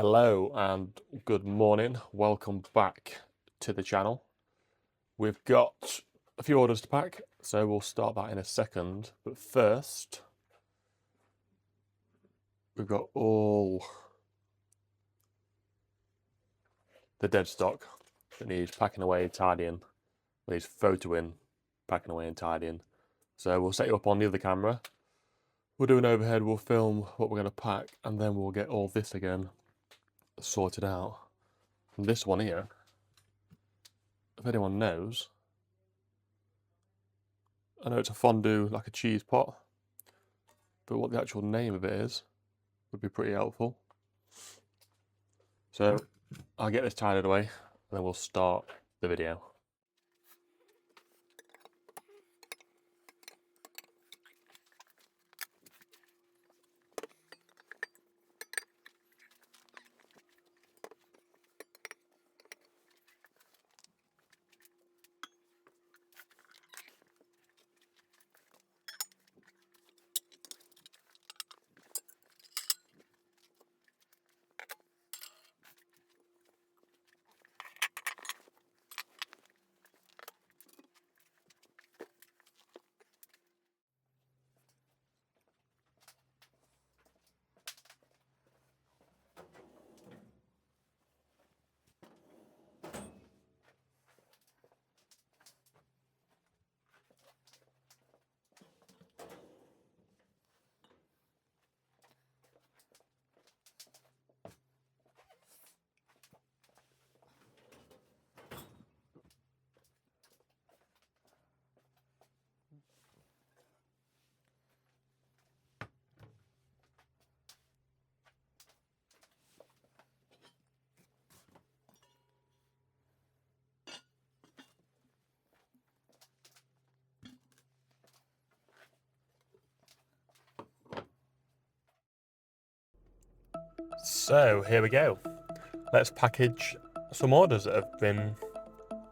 Hello and good morning. Welcome back to the channel. We've got a few orders to pack, so we'll start that in a second. But first, we've got all the dead stock that needs packing away, tidying, needs photoing, packing away and tidying. So we'll set you up on the other camera. We'll do an overhead, we'll film what we're going to pack, and then we'll get all this again sorted out. And this one here, if anyone knows, I know it's a fondue, like a cheese pot, but what the actual name of it is would be pretty helpful. So I'll get this tidied away and then we'll start the video. So here we go. Let's package some orders that have been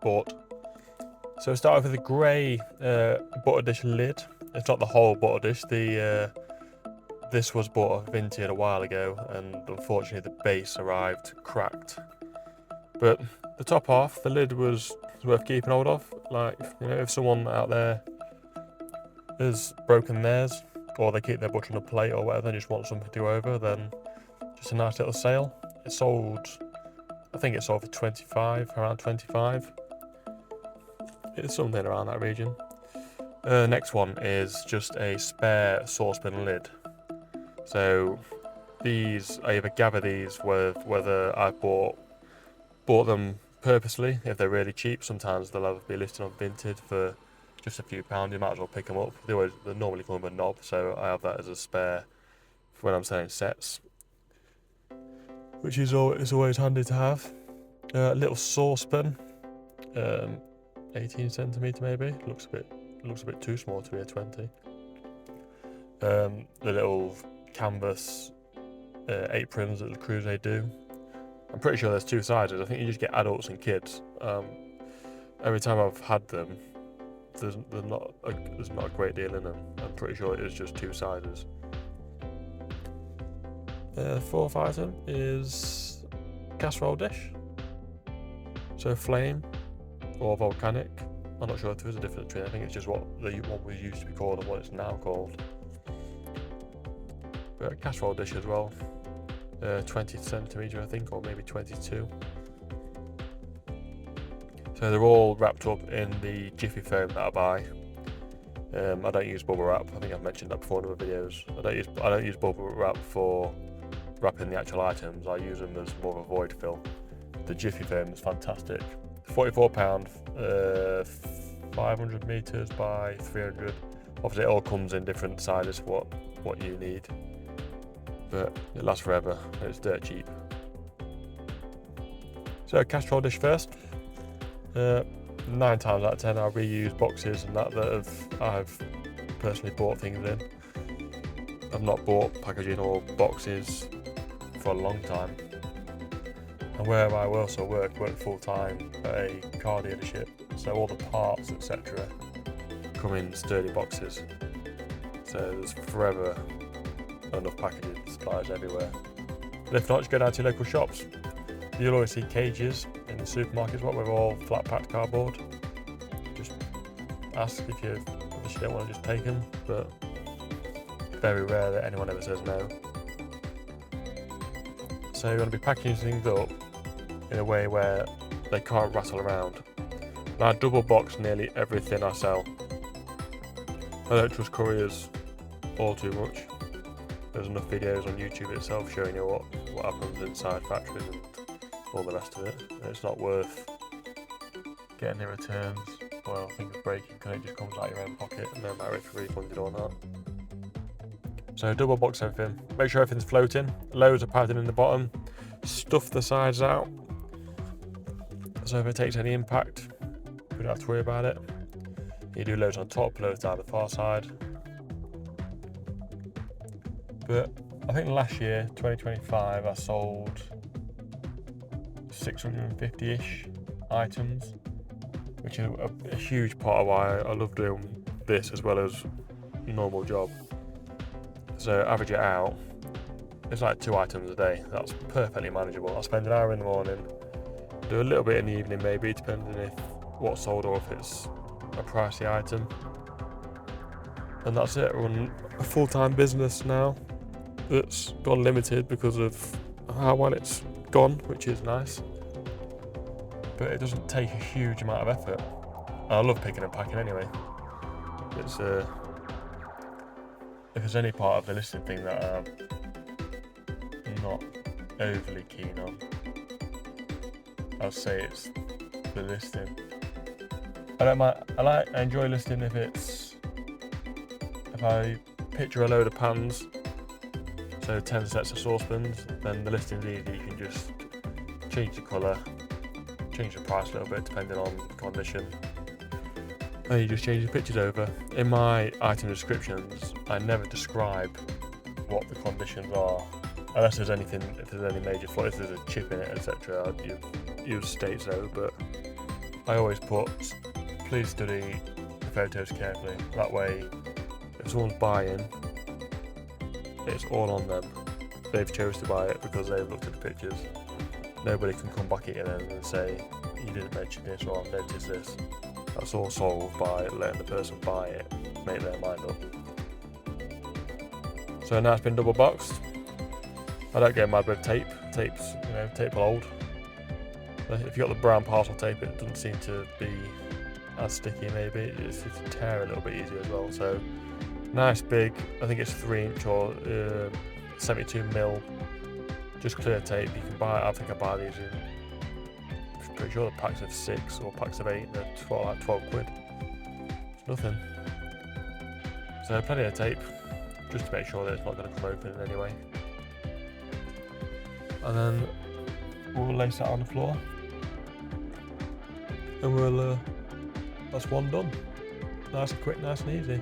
bought. So we start off with a grey butter dish lid. It's not the whole butter dish. This was bought off Vinted a while ago, and unfortunately the base arrived cracked. But the top half, the lid was worth keeping hold of. Like, you know, if someone out there has broken theirs, or they keep their butter on a plate or whatever, and just want something to go over, then just a nice little sale. It sold, I think it sold for 25, around 25. It's something around that region. Next one is just a spare saucepan lid. So these, I either gather these whether I bought them purposely. If they're really cheap, sometimes they'll be listed on Vinted for just a few pounds. You might as well pick them up. They normally come with a knob, so I have that as a spare for when I'm selling sets, which is always handy to have. A little saucepan, 18 centimeter maybe. Looks a bit too small to be a 20. The little canvas aprons that the cruise do. I'm pretty sure there's two sizes. I think you just get adults and kids. Every time I've had them, there's not a great deal in them. I'm pretty sure it is just two sizes. Fourth item is casserole dish. So flame or volcanic. I'm not sure if there's a difference between. I think it's just what we used to be called and what it's now called. But a casserole dish as well. 20 centimeter, I think, or maybe 22. So they're all wrapped up in the Jiffy foam that I buy. I don't use bubble wrap. I think I've mentioned that before in other videos. I don't use bubble wrap for wrapping the actual items. I use them as more of a void fill. The Jiffy foam is fantastic. £44, 500 meters by 300. Obviously, it all comes in different sizes for what you need, but it lasts forever and it's dirt cheap. So casserole dish first. 9 times out of 10 I'll reuse boxes and I've personally bought things in. I've not bought packaging or boxes for a long time. And where I also work full time at a car dealership, so all the parts, etc., come in sturdy boxes. So there's forever enough packaging supplies everywhere. And if not, just go down to your local shops. You'll always see cages in the supermarkets, what with all flat packed cardboard. Just ask if you obviously don't want to just take them, but very rare that anyone ever says no. So you're going to be packaging things up in a way where they can't rattle around. And I double box nearly everything I sell. I don't trust couriers all too much. There's enough videos on YouTube itself showing you what happens inside factories and all the rest of it. And it's not worth getting the returns or things breaking because it just comes out of your own pocket, no matter if you're refunded or not. So double box everything. Make sure everything's floating. Loads of padding in the bottom. Stuff the sides out. So if it takes any impact, we don't have to worry about it. You do loads on top, loads down the far side. But I think last year, 2025, I sold 650-ish items, which is a huge part of why I love doing this as well as a normal job. So average it out, it's like 2 items a day. That's perfectly manageable. I spend an hour in the morning, do a little bit in the evening maybe, depending if what's sold or if it's a pricey item. And that's it. I run a full-time business now that's gone limited because of how well it's gone, which is nice. But it doesn't take a huge amount of effort. I love picking and packing anyway. It's if there's any part of the listing thing that I'm not overly keen on, I'll say it's the listing. I don't mind. I enjoy listing if I picture a load of pans, so 10 sets of saucepans, then the listing's easy. You can just change the colour, change the price a little bit depending on the condition, and you just change the pictures over. In my item descriptions, I never describe what the conditions are, unless there's anything, if there's any major flaw, if there's a chip in it, etc. You state so, but I always put, please study the photos carefully. That way, if someone's buying, it's all on them. They've chose to buy it because they've looked at the pictures. Nobody can come back at you then and say, you didn't mention this or I've noticed this. That's all solved by letting the person buy it, make their mind up. So now it's been double boxed. I don't get mad with tape. Tape will hold. If you've got the brown parcel tape, it doesn't seem to be as sticky maybe. It seems to tear a little bit easier as well. So nice big, I think it's 3-inch or 72mm, just clear tape. You can buy, I think I buy these in, I'm pretty sure the packs of 6 or packs of 8, they're like 12 quid. It's nothing. So plenty of tape, just to make sure that it's not going to come open in any way. And then we'll lace that on the floor. And we'll, that's one done. Nice and quick, nice and easy.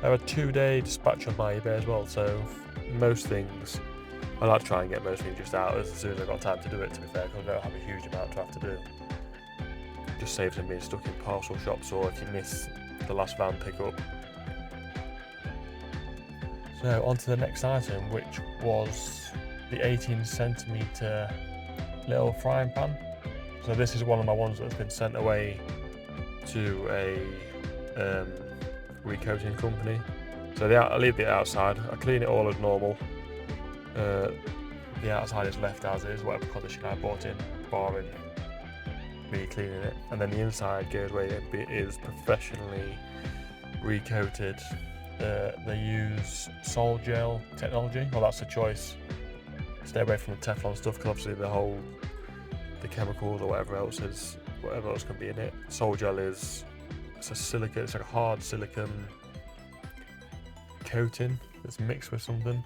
I have a 2-day dispatch on my eBay as well, so most things, I like to try and get most things just out as soon as I've got time to do it, to be fair, because I don't have a huge amount to have to do. It just saves them being stuck in parcel shops or if you miss the last van pickup. So on to the next item, which was the 18cm little frying pan. So this is one of my ones that's been sent away to a recoating company. So I leave it outside, I clean it all as normal. The outside is left as is, whatever condition I bought in, barring me cleaning it. And then the inside goes where it is professionally recoated. They use Sol Gel technology. Well, that's a choice. Stay away from the Teflon stuff because obviously the chemicals or whatever else can be in it. Sol Gel it's like a hard silicone coating that's mixed with something,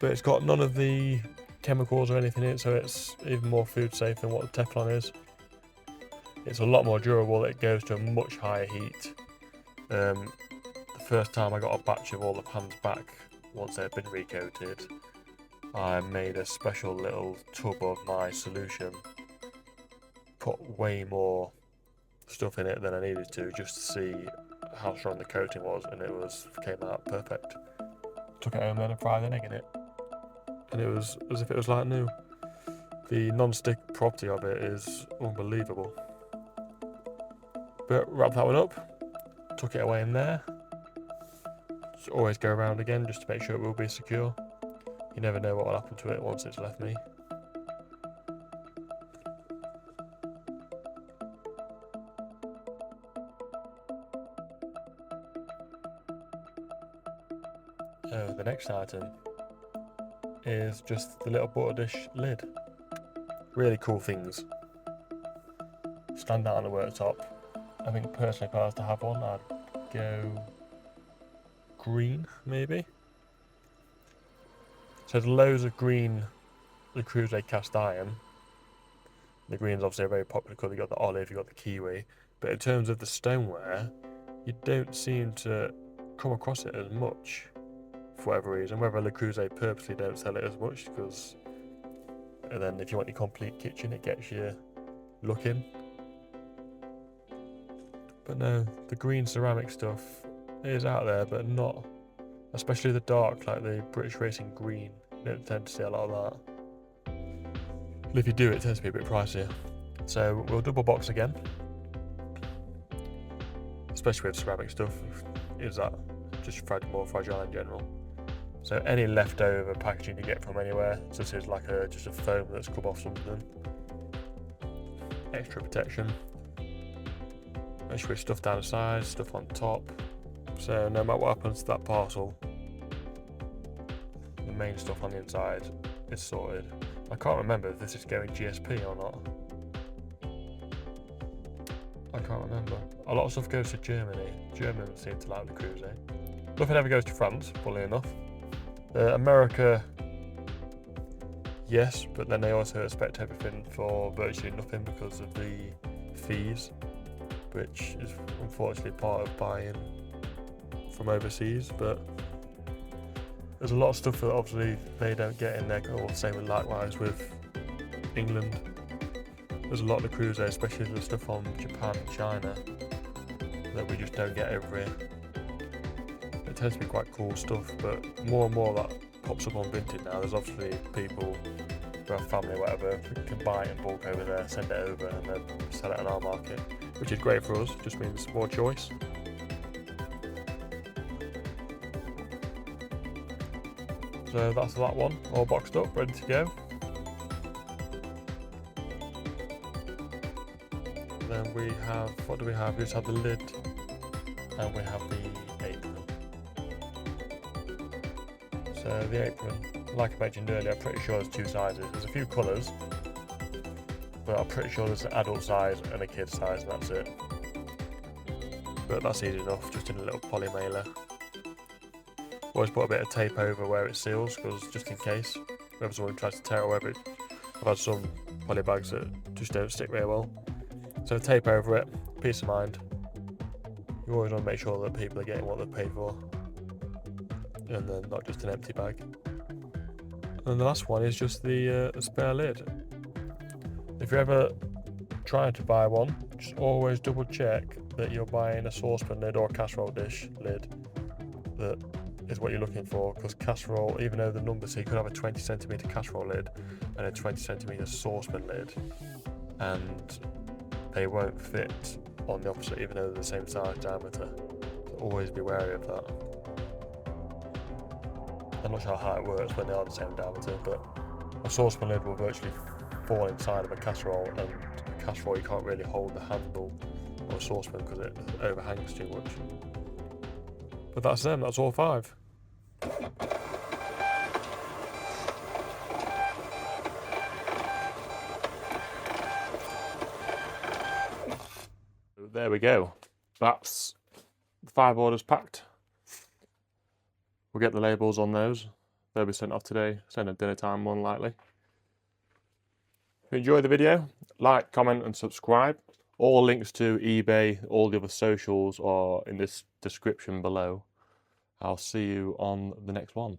but it's got none of the chemicals or anything in it, so it's even more food safe than what the Teflon is. It's a lot more durable. It goes to a much higher heat. The first time I got a batch of all the pans back once they'd been recoated, I made a special little tub of my solution, put way more stuff in it than I needed to just to see how strong the coating was, and it came out perfect. Took it home then and fried an egg in it. and it was as if it was like new. The non-stick property of it is unbelievable. But wrap that one up, tuck it away in there. Just always go around again just to make sure it will be secure. You never know what will happen to it once it's left me. Oh, the next item is just the little butter dish lid. Really cool things. Stand out on the worktop. I think personally if I was to have one, I'd go green maybe. So there's loads of green Le Creuset cast iron. The green's obviously a very popular colour. You've got the olive, you've got the kiwi. But in terms of the stoneware, you don't seem to come across it as much for whatever reason. Whether Le Creuset purposely don't sell it as much, because and then if you want your complete kitchen, it gets you looking. But no, the green ceramic stuff is out there, but not, especially the dark, like the British Racing green. You don't tend to see a lot of that. And if you do, it tends to be a bit pricier. So we'll double box again, especially with ceramic stuff. Is that just more fragile in general? So any leftover packaging you get from anywhere, this is like just a foam that's come off something. Extra protection. Make sure it's stuff down the sides, stuff on top. So no matter what happens to that parcel, the main stuff on the inside is sorted. I can't remember if this is going GSP or not. I can't remember. A lot of stuff goes to Germany. Germans seem to like the Creuset. Nothing ever goes to France, funnily enough. America, yes, but then they also expect everything for virtually nothing because of the fees, which is unfortunately part of buying from overseas. But there's a lot of stuff that obviously they don't get in there, or same with likewise with England. There's a lot of the Creuset, especially the stuff from Japan and China, that we just don't get over here. It tends to be quite cool stuff, but more and more that pops up on Vinted now. There's obviously people who have family or whatever who can buy it in bulk over there, send it over, and then sell it on our market, which is great for us, just means more choice. So that's that one, all boxed up, ready to go. Then we have, what do we have? We just have the lid and we have the apron. So the apron, like I mentioned earlier, I'm pretty sure there's two sizes. There's a few colours, but I'm pretty sure there's an adult size and a kid size, and that's it. But that's easy enough, just in a little poly mailer. Always put a bit of tape over where it seals, because just in case, whoever someone tries to tear it over it. I've had some poly bags that just don't stick very well. So tape over it, peace of mind. You always want to make sure that people are getting what they paid for, and then not just an empty bag. And the last one is just the spare lid. If you're ever trying to buy one, just always double check that you're buying a saucepan lid or a casserole dish lid that is what you're looking for, because casserole, even though the numbers say you could have a 20cm casserole lid and a 20cm saucepan lid, and they won't fit on the opposite even though they're the same size diameter. So always be wary of that. I'm not sure how it works when they are the same diameter, but a saucepan lid will virtually fall inside of a casserole, and a casserole you can't really hold the handle of a saucepan because it overhangs too much. But that's them, that's all 5. There we go. That's 5 orders packed. We'll get the labels on those. They'll be sent off today, sent at dinner time more than likely. If you enjoyed the video, like, comment and subscribe. All links to eBay, all the other socials are in this description below. I'll see you on the next one.